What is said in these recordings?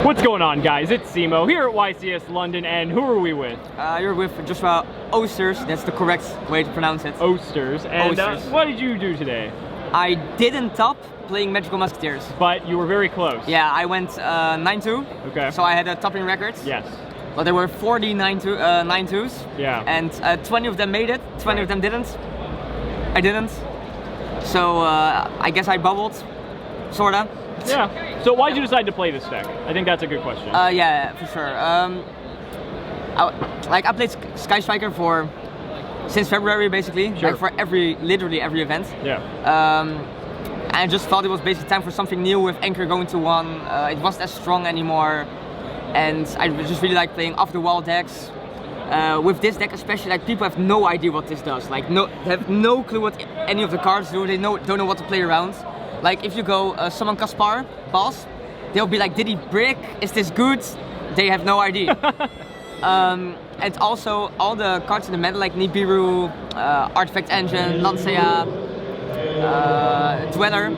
What's going on, guys? It's Cimoooooooo here at YCS London, and who are we with? You're with Joshua Oosters, that's the correct way to pronounce it. Oosters. And Oosters. What did you do today? I didn't top playing Magical Musketeers. But you were very close. Yeah, I went 9-2. Okay. So I had a topping record. Yes. But there were 40 9-2s. Yeah. And 20 of them made it, 20 of them didn't. I didn't. So I guess I bubbled, sorta. Yeah. So why did you decide to play this deck? I think that's a good question. Yeah, for sure. I played Sky Striker since February, basically. Sure. Like for literally every event. Yeah. And I just thought it was basically time for something new with Anchor going to 1. It wasn't as strong anymore. And I just really like playing off-the-wall decks. With this deck especially, like people have no idea what this does. Like they have no clue what any of the cards do. They don't know what to play around. Like if you go summon Caspar, boss, they'll be like, did he brick? Is this good? They have no idea. And also all the cards in the meta like Nibiru, Artifact Engine, Lancea, Dweller,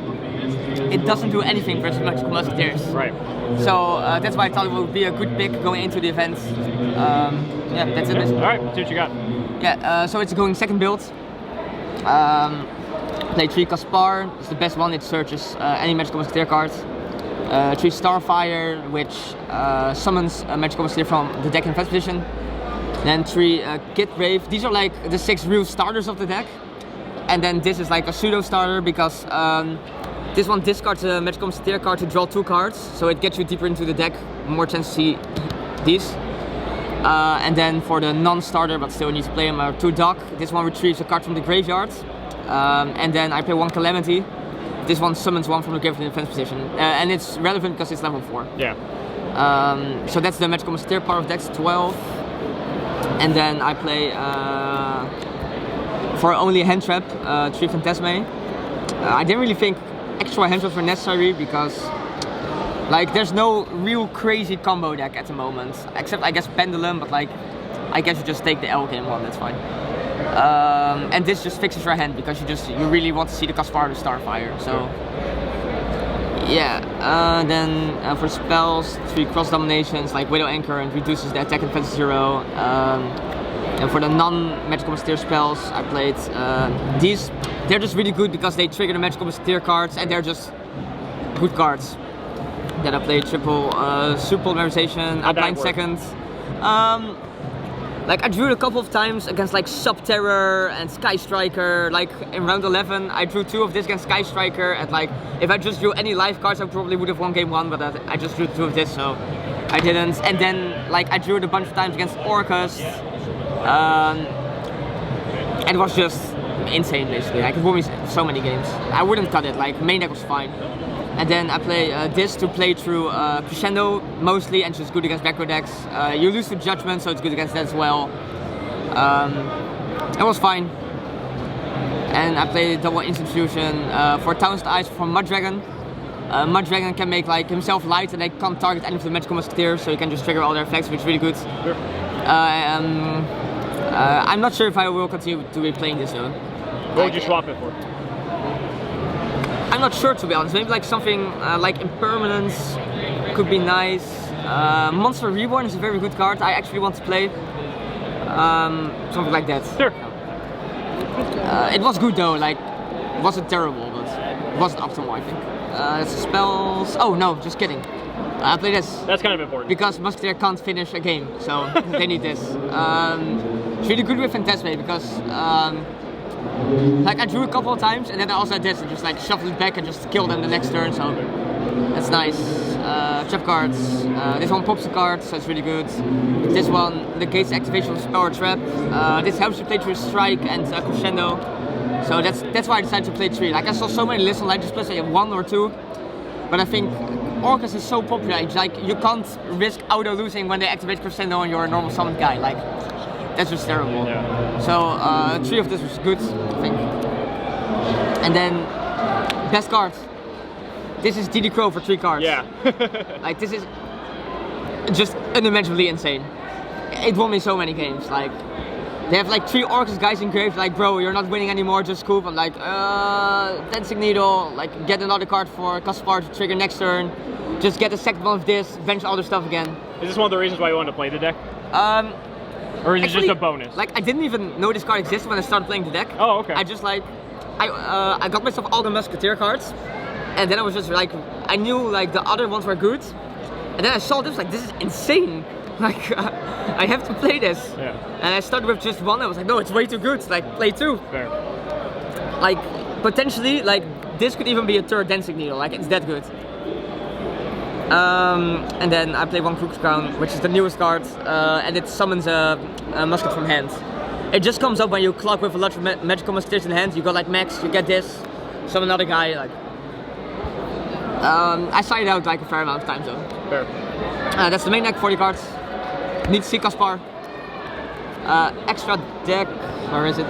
it doesn't do anything versus Magical Musketeers. Right. So that's why I thought it would be a good pick going into the event. Yeah, that's it. Alright, see what you got. Yeah, so it's going second build. Play 3 Caspar, it's the best one, it searches any Magical Musketeer card. 3 Starfire, which summons a Magical Musketeer from the deck in first position. Then 3 Kid Brave, these are like the 6 real starters of the deck. And then this is like a pseudo starter because this one discards a Magical Musketeer card to draw 2 cards. So it gets you deeper into the deck, more chance to see these. And then for the non-starter, but still need to play them, are 2 Dock. This one retrieves a card from the graveyard. And then I play 1 Calamity. This one summons 1 from the graveyard in defense position. And it's relevant because it's level 4. Yeah. So that's the Magical Musketeer part of decks, 12. And then I play, for only a hand trap, 3 Phantasme. I didn't really think extra hand traps were necessary because like there's no real crazy combo deck at the moment. Except I guess Pendulum, but like I guess you just take the L game 1, that's fine. And this just fixes your hand because you really want to see the Caspar or the Starfire. So yeah, then for spells, 3 cross dominations like Widow Anchor and reduces the attack and defense to 0. And for the non-Magical Musketeer spells, I played these. They're just really good because they trigger the Magical Musketeer cards and they're just good cards. Then I played triple Super Polymerization, Blind Second. Like I drew it a couple of times against like Sub-Terror and Sky Striker. Like in round 11, I drew 2 of this against Sky Striker. And like if I just drew any live cards, I probably would have won game 1. But I just drew 2 of this, so I didn't. And then like I drew it a bunch of times against Orcus. And it was just insane basically. Like it won me so many games. I wouldn't cut it. Like main deck was fine. And then I play this to play through Crescendo mostly, and just good against backrow decks. You lose to Judgment, so it's good against that as well. It was fine. And I play double Instant Fusion for Townsend Ice from Muddragon. Muddragon can make like himself light and they can't target any of the Magical Musketeers, so you can just trigger all their effects, which is really good. Sure. I'm not sure if I will continue to be playing this though. What would you swap it for? I'm not sure, to be honest. Maybe like something like Impermanence could be nice. Monster Reborn is a very good card. I actually want to play something like that. Sure. It was good though. Like it wasn't terrible, but it wasn't optimal, I think. Spells. Oh no, just kidding. I play this. That's kind of important. Because Musketeer can't finish a game, so they need this. It's really good with Phantasme because like I drew a couple of times and then I also had this and just like shuffle it back and just kill them the next turn, so that's nice. Trap cards. This one pops a card, so it's really good. This one negates activation of spell or trap. This helps you play through Strike and Crescendo. So that's why I decided to play 3. Like I saw so many lists online, just play 1 or 2. But I think Orcus is so popular, it's like you can't risk auto losing when they activate Crescendo on your normal summoned guy. Like that's just terrible. Yeah. So 3 of this was good, I think. And then best card. This is DD Crow for 3 cards. Yeah. Like this is just unimaginably insane. It won me so many games. Like they have like 3 Orcus guys in grave. Like bro, you're not winning anymore. Just scoop. I'm like Dancing Needle. Like get another card for Caspar to trigger next turn. just get a second one of this, bench all the stuff again. Is this one of the reasons why you wanted to play the deck? Or is it Actually, just a bonus? Like, I didn't even know this card existed when I started playing the deck. Oh, okay. I just like, I got myself all the Musketeer cards, and then I was just like, I knew like the other ones were good, and then I saw this, like, this is insane. Like, I have to play this. Yeah. And I started with just one, I was like, no, it's way too good, like, play two. Fair. Like, potentially, like, this could even be a third Dancing Needle, like, it's that good. And then I play one Crook's Crown, which is the newest card, and it summons a musket from hand. It just comes up when you clock with a lot of Magical Musketeers in hand. You go like max, you get this, summon another guy, like... I signed out like a fair amount of times though. Fair. That's the main deck, 40 cards. Need to see Kaspar. Extra deck, where is it?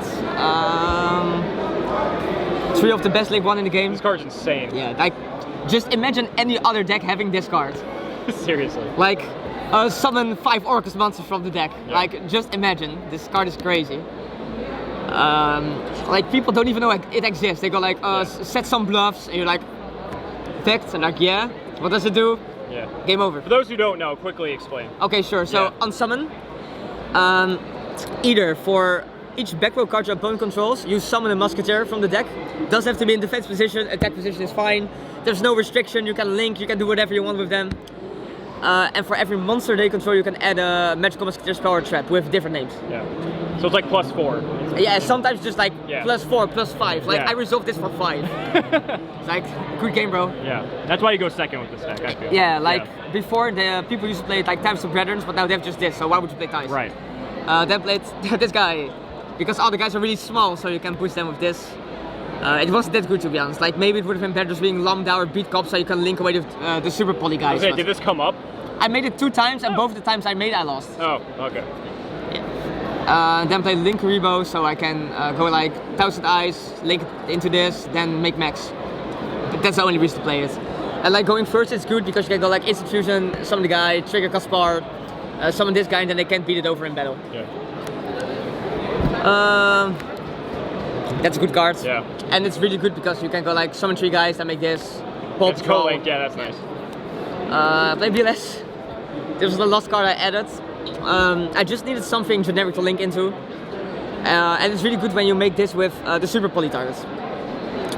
3 of the best Link 1 in the game. This card's insane. Yeah, like, just imagine any other deck having this card. Seriously. Like, summon 5 Orcus monsters from the deck. Yeah. Like, just imagine. This card is crazy. Like, people don't even know it exists. They go like, set some bluffs, and you're like, effect, and like, yeah. What does it do? Yeah. Game over. For those who don't know, quickly explain. Okay, sure. So, on summon, either for each back row card your opponent controls, you summon a Musketeer from the deck. Doesn't have to be in defense position, attack position is fine. There's no restriction, you can link, you can do whatever you want with them. And for every monster they control, you can add a Magical Musketeer spell or trap with different names. Yeah. So it's like +4. Yeah, sometimes just like +4, +5. Like, I resolved this for 5. It's like, good game, bro. Yeah. That's why you go second with this deck, I feel. Yeah, like, before the people used to play like Times of Brethren, but now they have just this, so why would you play Ties? Right. Then played this guy, because all the guys are really small, so you can push them with this. It wasn't that good, to be honest. Like, maybe it would have been better just being Lambda or Beat Cop, so you can link away the Super Poly guys. Okay, did this come up? I made it 2 times, and both the times I made, I lost. Oh, okay. Yeah. Then played Link Rebo, so I can go like 1000 Eyes, link it into this, then make max. But that's the only reason to play it. And like going first, it's good because you can go like Instant Fusion, summon the guy, trigger Kaspar, summon this guy, and then they can't beat it over in battle. Yeah. That's a good card. Yeah. And it's really good because you can go like summon 3 guys, then make this. Pop Let's go Link, yeah, that's nice. Play BLS. This was the last card I added. I just needed something generic to link into. And it's really good when you make this with the Super Poly targets.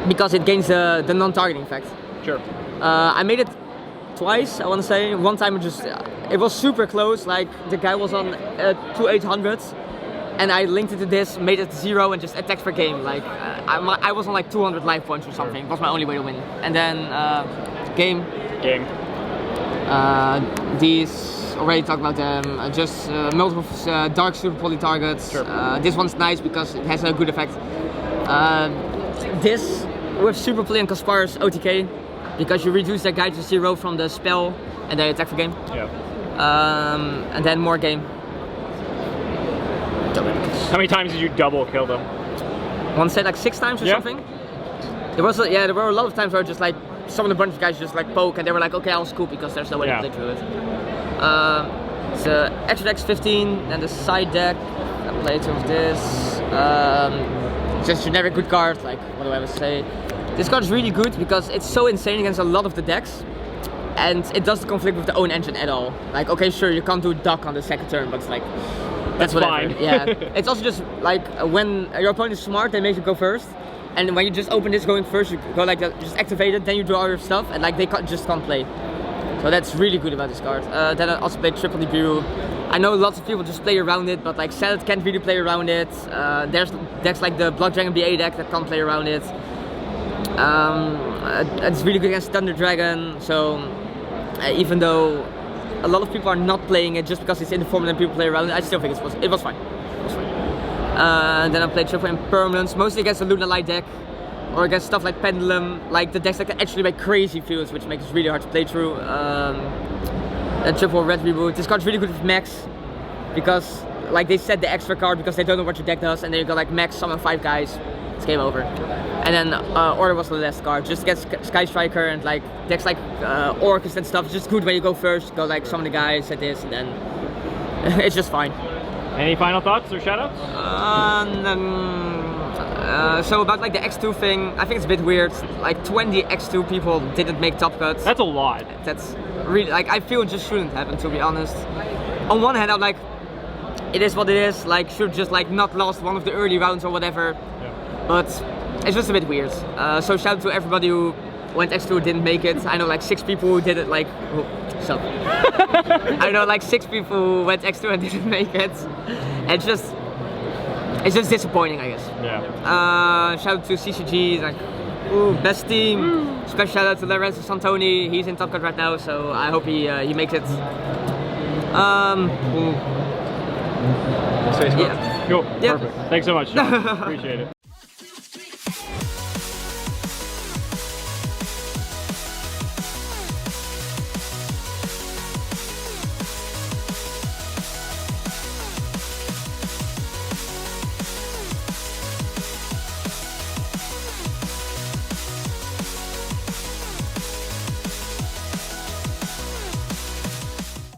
Because it gains the non-targeting effect. Sure. I made it twice, I want to say. One time it was super close, like the guy was on 2800s. And I linked it to this, made it 0 and just attacked per game. Like, I was on like 200 life points or something. It was my only way to win. And then, game. These, already talked about them. Just multiple dark Super Poly targets. Sure. This one's nice because it has a good effect. This, with Super Poly and Kaspar's OTK, because you reduce that guy to 0 from the spell and they attack for game. Yeah. And then more game. How many times did you double kill them? One set like 6 times or something. There was there were a lot of times where just like some of the bunch of guys just like poke and they were like, okay, I'll scoop because there's no way to play through it. So extra deck's 15, and the side deck I played with this. Just generic good card, like what do I ever say? This card is really good because it's so insane against a lot of the decks. And it doesn't conflict with the own engine at all. Like, okay, sure, you can't do duck on the second turn, but it's like, that's whatever. Fine. Yeah. It's also just like when your opponent is smart, they make you go first. And when you just open this going first, you go like that, just activate it, then you do all your stuff, and like they just can't play. So that's really good about this card. Then I also played Triple Debut. I know lots of people just play around it, but like Salad can't really play around it. There's decks like the Blood Dragon BA deck that can't play around it. It's really good against Thunder Dragon, so even though a lot of people are not playing it just because it's in the format and people play around it, I still think it was fine. It was fine. Then I played Triple Impermanence, mostly against the Luna Light deck, or against stuff like Pendulum, like the decks that can actually make crazy fields, which makes it really hard to play through. And Triple Red Reboot. This card's really good with Max, because like they set the extra card because they don't know what your deck does, and then you go like Max, summon 5 guys, it's game over. And then Order was the last card, just against Sky Striker and like decks like Orcus and stuff. It's just good when you go first, go like summon the guys, set this, and then it's just fine. Any final thoughts or shoutouts? So about like the X2 thing, I think it's a bit weird. Like 20 X2 people didn't make top cuts. That's a lot. That's really, like, I feel it just shouldn't happen, to be honest. On one hand, I'm like, it is what it is. Like, should just like not lost one of the early rounds or whatever. Yeah. But it's just a bit weird. So shout out to everybody who went X2 who didn't make it. I know like 6 people who did it. Like, I know like 6 people who went X2 and didn't make it. And it's just disappointing, I guess. Yeah. Shout out to CCG, like, ooh, best team. Special shout out to Lorenzo Santoni. He's in Top Cut right now, so I hope he makes it. Yeah. Cool. Perfect. Thanks so much, Sean. Appreciate it.